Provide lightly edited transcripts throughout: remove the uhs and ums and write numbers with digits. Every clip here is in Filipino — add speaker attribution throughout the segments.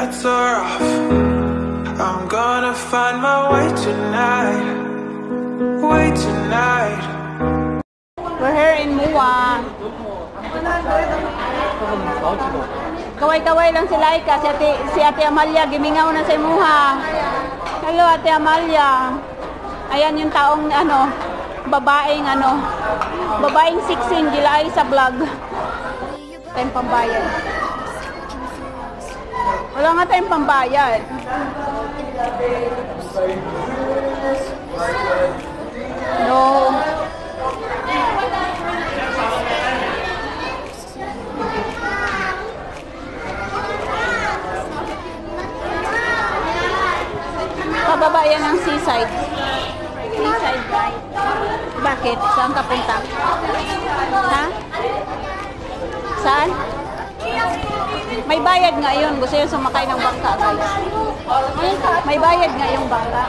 Speaker 1: bets are off. I'm gonna find my way tonight. Way tonight.
Speaker 2: We're here in Mua. Kaway-kaway lang si Laika. Si Ate Amalia, gimingaw na sa Muha. Hello, Ate Amalia. Ayan yung taong, babaeng siksing, gilay sa vlog. Tayong pambayad. Wala nga tayong pambayad. No. Pababa yan ang seaside. Seaside ride. Bakit? Saan ka punta? Ha? Saan? May bayad nga yun. Gusto yun sumakay ng bangka, guys. May bayad nga yung bangka.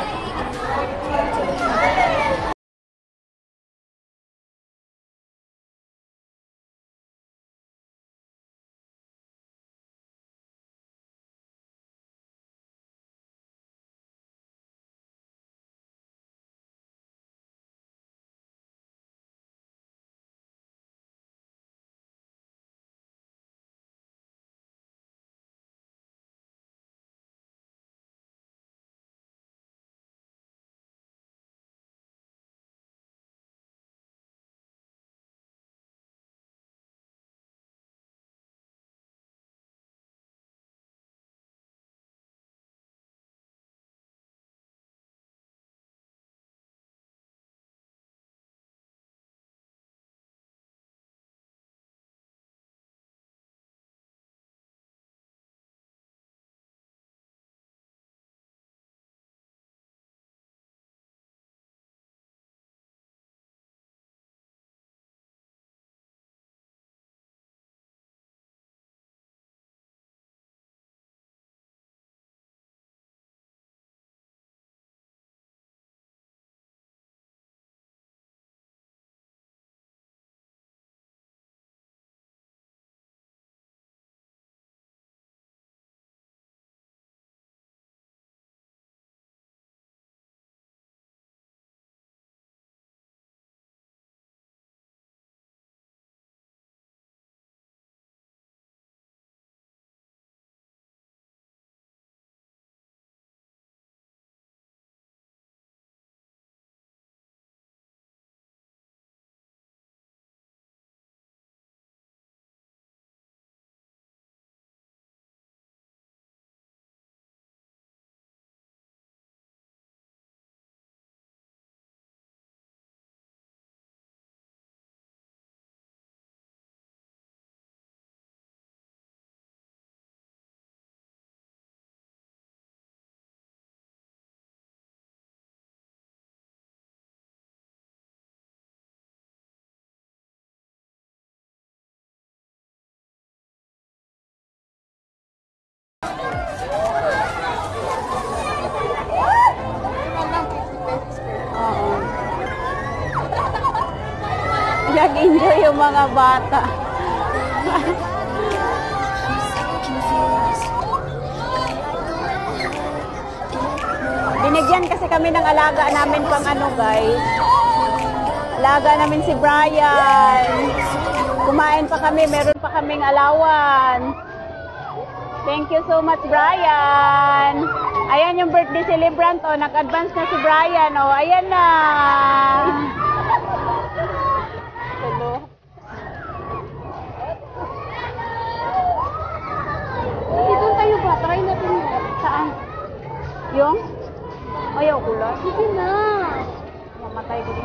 Speaker 2: Nag-enjoy yung mga bata. Binigyan kasi kami ng alaga namin pang guys. Alaga namin si Brian. Kumain pa kami, meron pa kaming alawan. Thank you so much, Brian. Ayan yung birthday celebrant, nag-advance na si Brian, ayan na. Hello.
Speaker 3: Dito tayo ba? Try natin yun.
Speaker 2: Saan? Yung? Ayaw ko lang.
Speaker 3: Sige na.
Speaker 2: Mamatay ko din.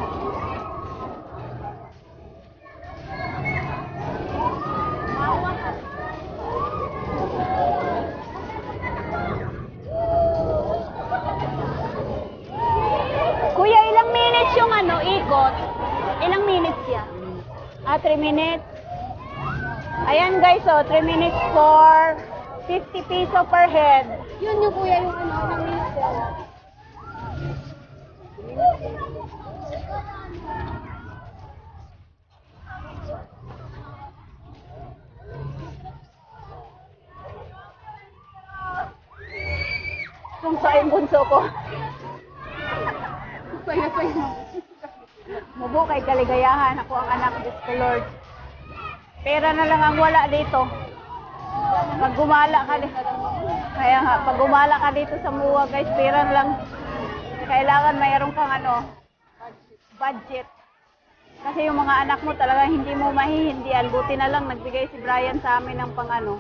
Speaker 2: Kuya, ilang minutes yung ikot? Ilang minutes yan? 3 minutes. Ayan guys, 3 minutes for 50 peso per head.
Speaker 3: Yun yung kuya yung ng minutes.
Speaker 2: Kung sa yung bunso ko.
Speaker 3: Saya-saya.
Speaker 2: Mubo kay kaligayahan ako ang anak, Diyos ko Lord. Pera na lang ang wala dito. Pag gumala ka dito. Kaya nga, pag gumala ka dito sa MUA guys, pera na lang. Kailangan mayroon kang budget. Kasi yung mga anak mo talaga hindi mo mahihindihan. Buti na lang nagbigay si Brian sa amin ng pang-ano.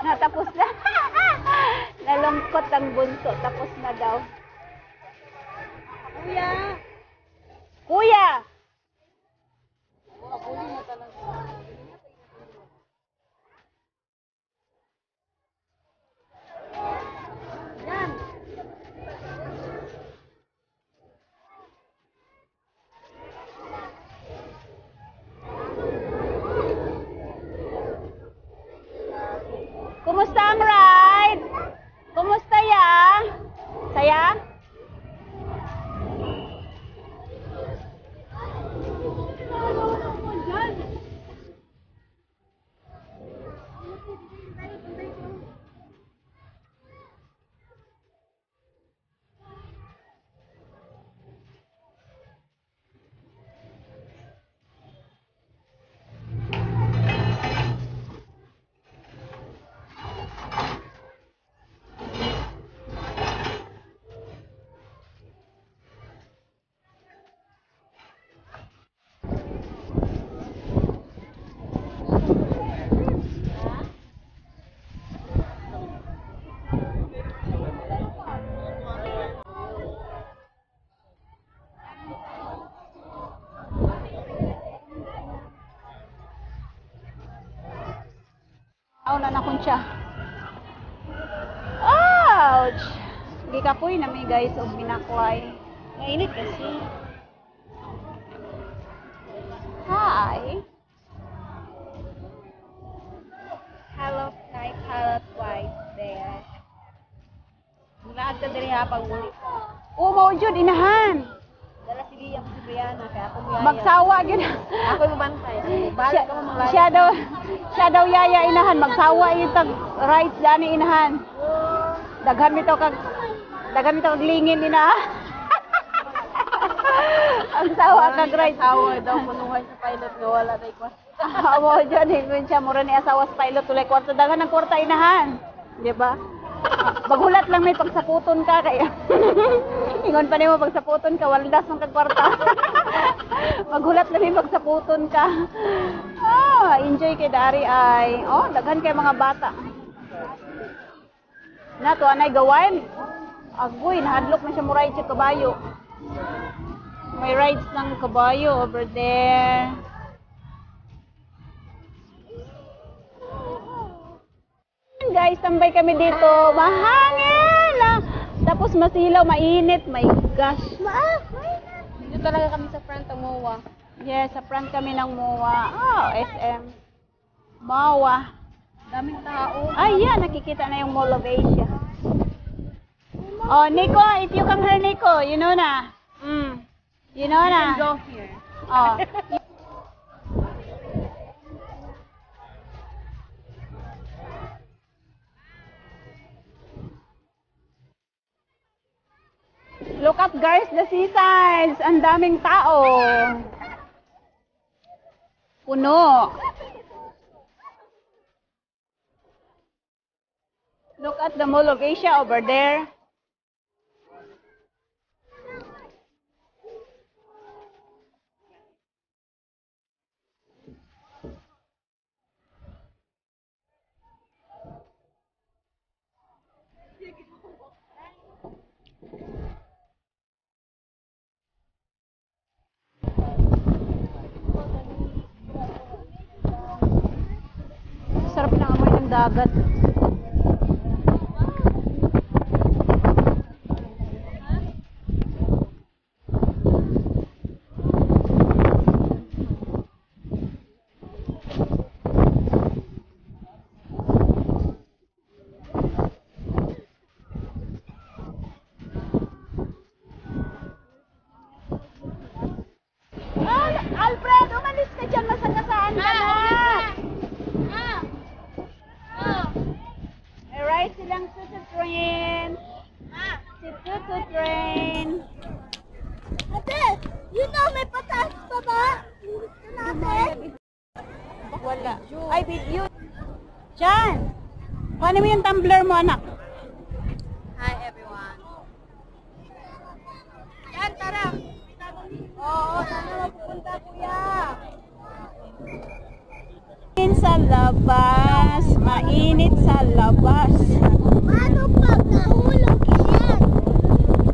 Speaker 2: Natapos na. Nalungkot ang bunso. Tapos na daw.
Speaker 3: Kuya!
Speaker 2: Kuya!
Speaker 3: Yan!
Speaker 2: Kumusta ang ride? Kumusta ya? Saya? Na nakon siya. Ouch! Gikapoy na may guys og binaklay. Mainit kasi. Hi! Hello, night, hello, twice there. Mula ka diri ha pag muli. Oh, mao jud inahan.
Speaker 3: Dala si Liam si Brianna, kaya ako mo yaya.
Speaker 2: Magsawa gyud.
Speaker 3: Ako yung bantay. Balik ka mo mga
Speaker 2: Siya daw yaya inahan, magsawa yung tag rights dani inahan. Daghan mi to kag lingin ina. Ang sawa kag rights.
Speaker 3: Awa daw punuhan sa pilot nga wala na ikwas.
Speaker 2: Amo dyan, hingon siya mura ni asawa sa pilot tulay kwarta daghan ng kwarta inahan. Di ba? Maghulat lang may pagsaputon ka kaya. Ingon pa nimo pagsaputon ka waldas man kag kwarta. Maghulat lang may pagsaputon ka. Enjoy kay dari ay. Oh, daghan kay mga bata. Na to anay gawain. Agoy, nahadlok na siya mo ride sa kabayo. May rides ng kabayo over there. Guys, tambay kami dito. Mahangin lang. Tapos masilaw, mainit. My gosh.
Speaker 3: Dito talaga kami sa front ng MOA.
Speaker 2: Yes, sa front kami ng MOA. Oh, SM. MOA.
Speaker 3: Daming tao.
Speaker 2: Ay, yan. Nakikita na yung Mall of Asia. Oh, Nico, if you come here, Nico, you know na. You know na.
Speaker 3: Go here.
Speaker 2: Oh. Look at guys, the seasides. Ang daming tao. Puno. Look at the Mall of Asia over there. Sarap ng amoy ng dagat. Alfred, umalis ka dyan. Masagasaan ka na. Wala. Ay, video. Jan! Paano mo yung tumbler mo, anak?
Speaker 3: Hi everyone. Yan, tara. Oo, sana mapupunta kuya.
Speaker 2: Sa labas. Mainit sa labas.
Speaker 4: Ano pag nahulog yan?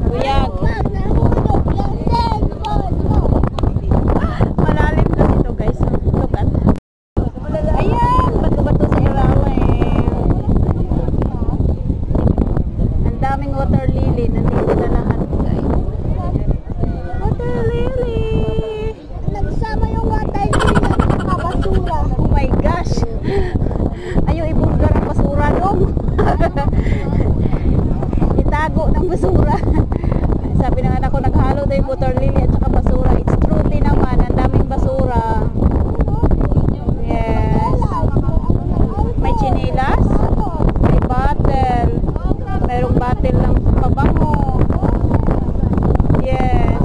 Speaker 2: Kuya,
Speaker 4: Pag nahulog yung cellphone mo.
Speaker 2: malalim kasi ito guys. Look at. Ayan, bato-bato sa ilalim. Ang daming water lily. Nandito na lahat guys. Water lily.
Speaker 4: Nagsama yung water lily ng mga basura.
Speaker 2: Oh my gosh. Ayaw ibulgar ang basura dong. Itago ng basura. Sabi ng anak ko, naghalo daw yung water lily at saka basura. It's truly naman, ang daming basura. Yes. May chinelas. May bottle. Mayroong bottle ng pabango. Yes.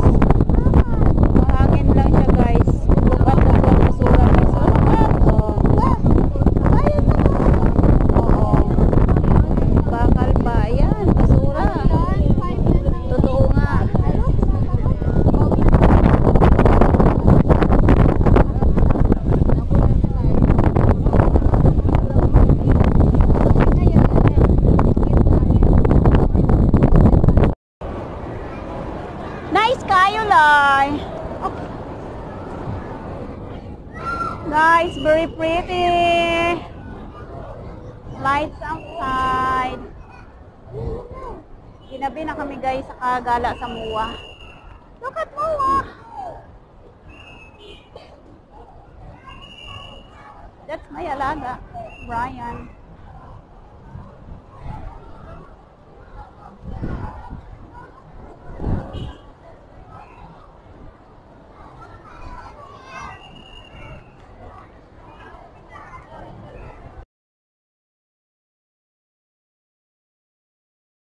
Speaker 2: Mahangin lang siya guys. Bukat na po ang basura guys. Oh. Oo. Bakal pa. Ayan, basura. Totoo nga. Nice kayo, Lai. Guys, very pretty. Lights outside. Ginabi na kami guys sa kagala sa MUA. Look at MUA. That's my alaga, Brian.